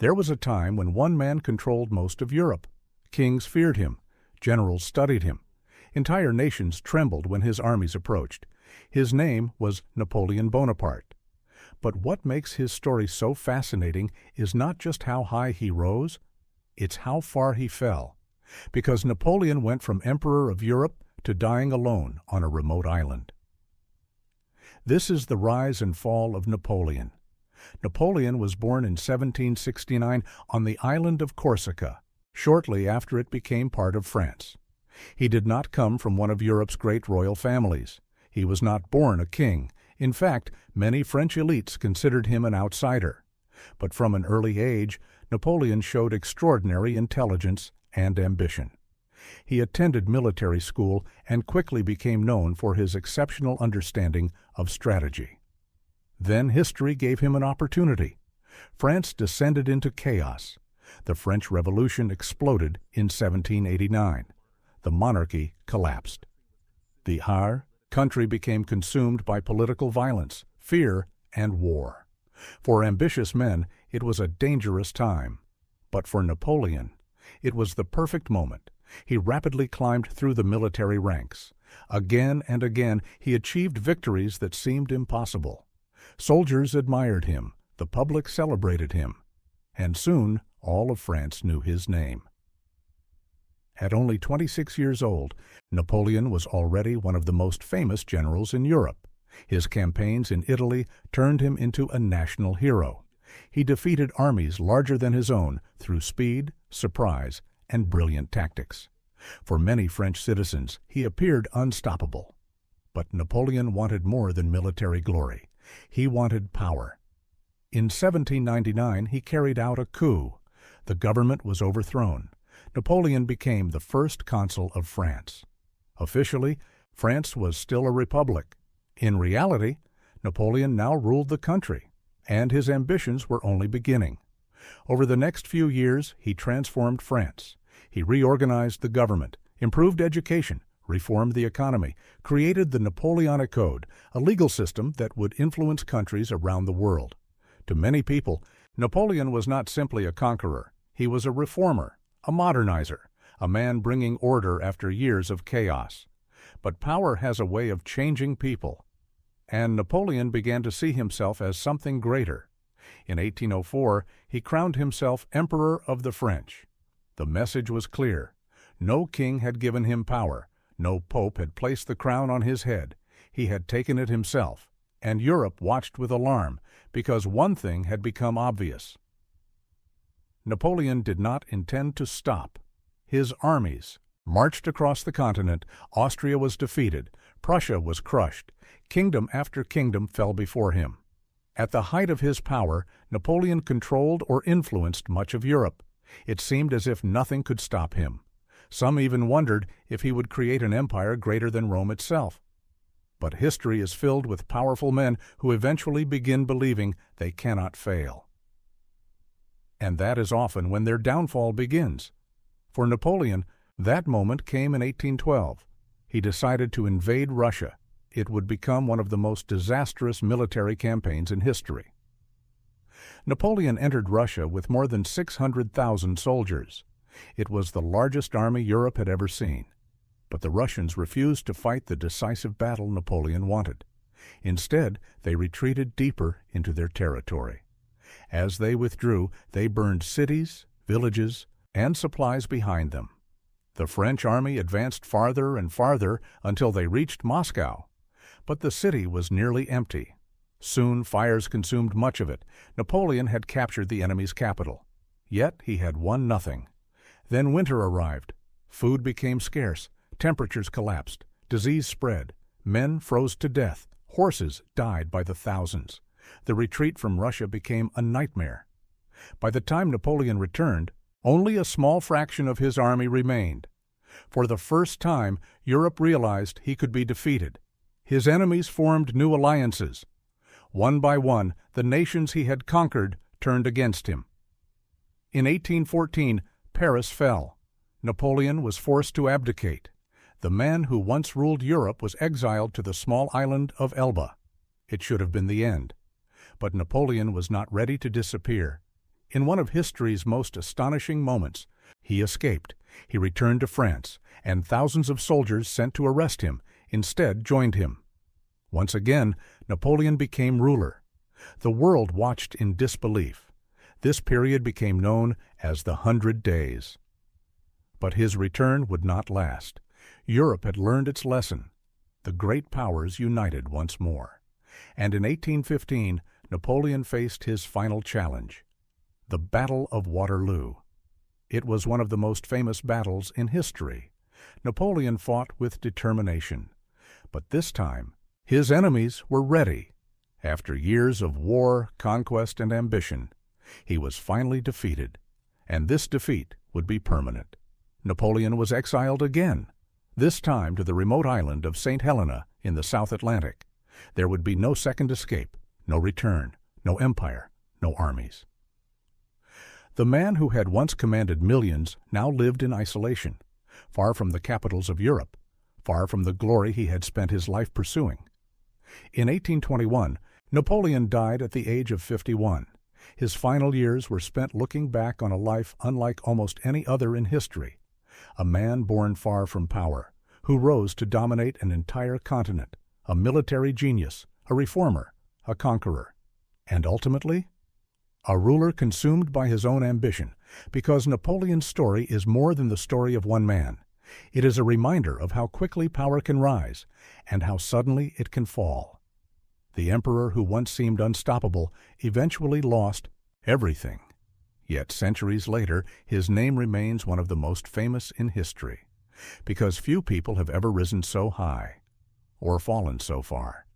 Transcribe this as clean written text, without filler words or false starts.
There was a time when one man controlled most of Europe. Kings feared him. Generals studied him. Entire nations trembled when his armies approached. His name was Napoleon Bonaparte. But what makes his story so fascinating is not just how high he rose, it's how far he fell. Because Napoleon went from emperor of Europe to dying alone on a remote island. This is the rise and fall of Napoleon. Napoleon was born in 1769 on the island of Corsica, shortly after it became part of France. He did not come from one of Europe's great royal families. He was not born a king. In fact, many French elites considered him an outsider. But from an early age, Napoleon showed extraordinary intelligence and ambition. He attended military school and quickly became known for his exceptional understanding of strategy. Then history gave him an opportunity. France descended into chaos. The French Revolution exploded in 1789. The monarchy collapsed. The country became consumed by political violence, fear, and war. For ambitious men, it was a dangerous time. But for Napoleon, it was the perfect moment. He rapidly climbed through the military ranks. Again and again, he achieved victories that seemed impossible. Soldiers admired him, the public celebrated him, and soon all of France knew his name. At only 26 years old, Napoleon was already one of the most famous generals in Europe. His campaigns in Italy turned him into a national hero. He defeated armies larger than his own through speed, surprise, and brilliant tactics. For many French citizens, he appeared unstoppable. But Napoleon wanted more than military glory. He wanted power. In 1799, he carried out a coup. The government was overthrown. Napoleon became the first consul of France. Officially, France was still a republic. In reality, Napoleon now ruled the country, and his ambitions were only beginning. Over the next few years, he transformed France. He reorganized the government, improved education, reformed the economy, created the Napoleonic Code, a legal system that would influence countries around the world. To many people, Napoleon was not simply a conqueror. He was a reformer, a modernizer, a man bringing order after years of chaos. But power has a way of changing people. And Napoleon began to see himself as something greater. In 1804, he crowned himself Emperor of the French. The message was clear. No king had given him power. No pope had placed the crown on his head. He had taken it himself. And Europe watched with alarm, because one thing had become obvious. Napoleon did not intend to stop. His armies marched across the continent. Austria was defeated. Prussia was crushed. Kingdom after kingdom fell before him. At the height of his power, Napoleon controlled or influenced much of Europe. It seemed as if nothing could stop him. Some even wondered if he would create an empire greater than Rome itself. But history is filled with powerful men who eventually begin believing they cannot fail. And that is often when their downfall begins. For Napoleon, that moment came in 1812. He decided to invade Russia. It would become one of the most disastrous military campaigns in history. Napoleon entered Russia with more than 600,000 soldiers. It was the largest army Europe had ever seen. But the Russians refused to fight the decisive battle Napoleon wanted. Instead, they retreated deeper into their territory. As they withdrew, they burned cities, villages, and supplies behind them. The French army advanced farther and farther until they reached Moscow. But the city was nearly empty. Soon fires consumed much of it. Napoleon had captured the enemy's capital. Yet he had won nothing. Then winter arrived. Food became scarce. Temperatures collapsed. Disease spread. Men froze to death. Horses died by the thousands. The retreat from Russia became a nightmare. By the time Napoleon returned, only a small fraction of his army remained. For the first time, Europe realized he could be defeated. His enemies formed new alliances. One by one, the nations he had conquered turned against him. In 1814, Paris fell. Napoleon was forced to abdicate. The man who once ruled Europe was exiled to the small island of Elba. It should have been the end. But Napoleon was not ready to disappear. In one of history's most astonishing moments, he escaped. He returned to France, and thousands of soldiers sent to arrest him instead joined him. Once again, Napoleon became ruler. The world watched in disbelief. This period became known as the 100 Days. But his return would not last. Europe had learned its lesson. The great powers united once more. And in 1815, Napoleon faced his final challenge, the Battle of Waterloo. It was one of the most famous battles in history. Napoleon fought with determination. But this time, his enemies were ready. After years of war, conquest, and ambition, he was finally defeated, and this defeat would be permanent. Napoleon was exiled again, this time to the remote island of St. Helena in the South Atlantic. There would be no second escape, no return, no empire, no armies. The man who had once commanded millions now lived in isolation, far from the capitals of Europe, far from the glory he had spent his life pursuing. In 1821, Napoleon died at the age of 51. His final years were spent looking back on a life unlike almost any other in history. A man born far from power, who rose to dominate an entire continent, a military genius, a reformer, a conqueror, and ultimately, a ruler consumed by his own ambition, because Napoleon's story is more than the story of one man. It is a reminder of how quickly power can rise, and how suddenly it can fall. The emperor who once seemed unstoppable eventually lost everything. Yet centuries later, his name remains one of the most famous in history, because few people have ever risen so high or fallen so far.